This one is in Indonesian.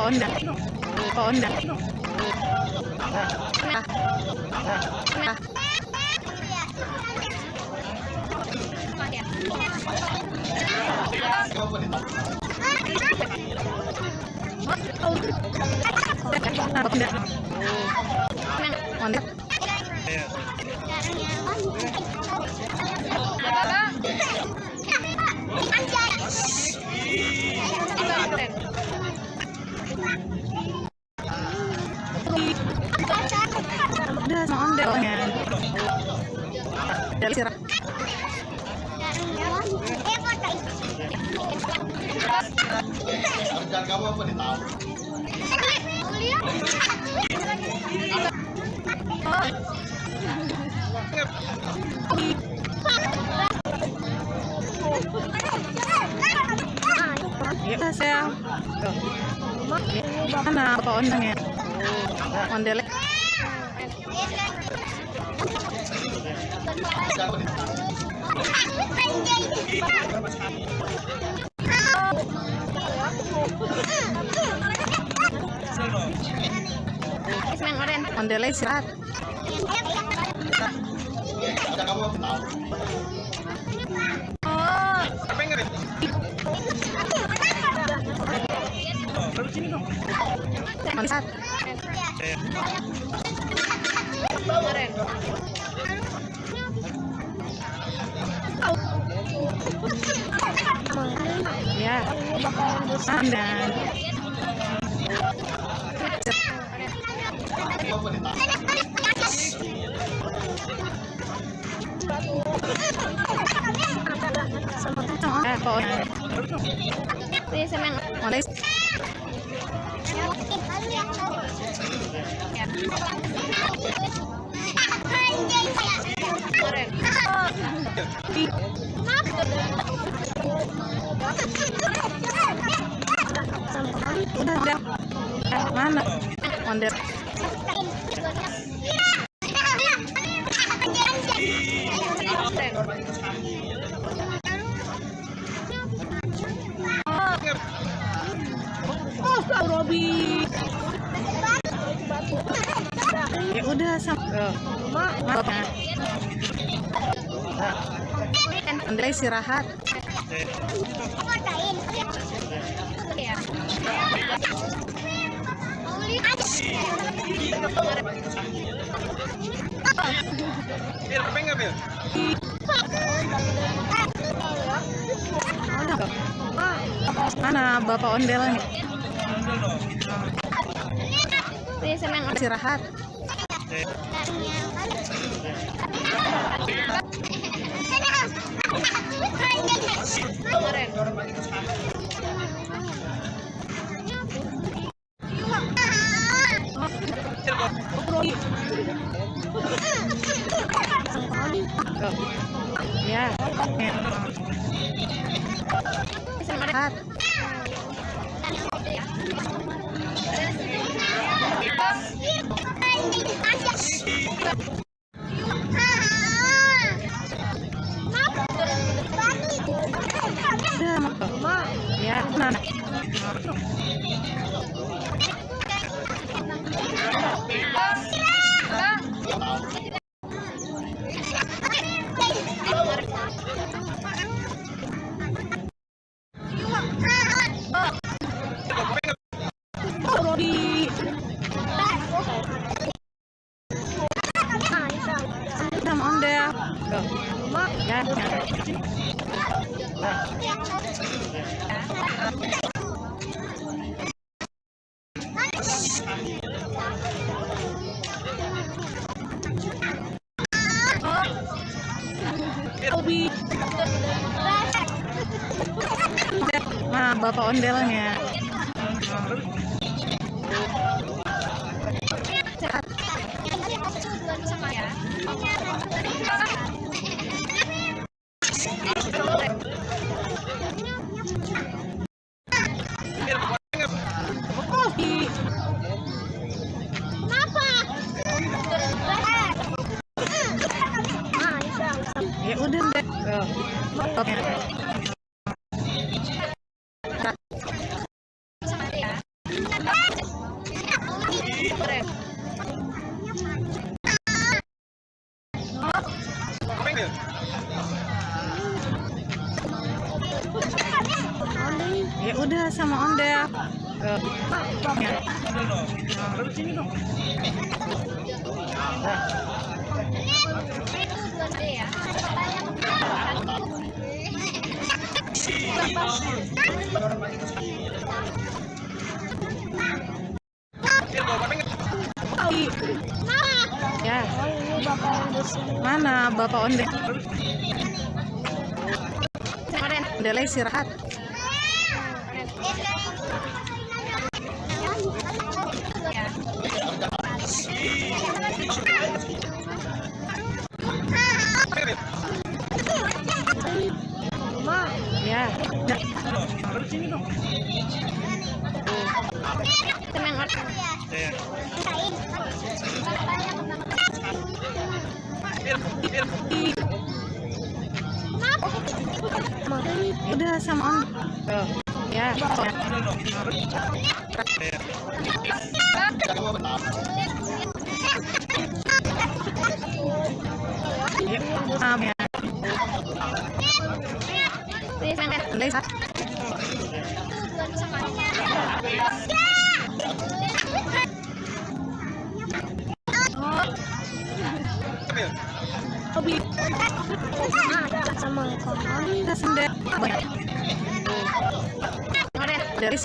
Onda. Onda. Onda. Udah sama ondelnya. Dari sirah. Kerjaan kamu apa nih tahu? Ya sayang. Mana apa ondangnya? Ondelnya. Ondelnya istirahat. Kerjaan kamu apa tahu? Mansat. Ya. Anda. Kamu apa nih tahu? Udah. Mana? Ondel. Robi. Ya udah sama. Ondel istirahat. Mana bapak ondelnya? Istirahat. Ya. Istirahat. Ya, mana? Robi. Sama ondel. Ya. Robi. Nah, bapak ondelnya. Sehat. Ya udah deh. Oke. Sini dong. Ya. Mana Bapak Onde? Ondel istirahat. Ya. Sini dong. Udah sama Om. Tuh. Ya. Ya. Hobi sama kamu. Kita sendiri. Dari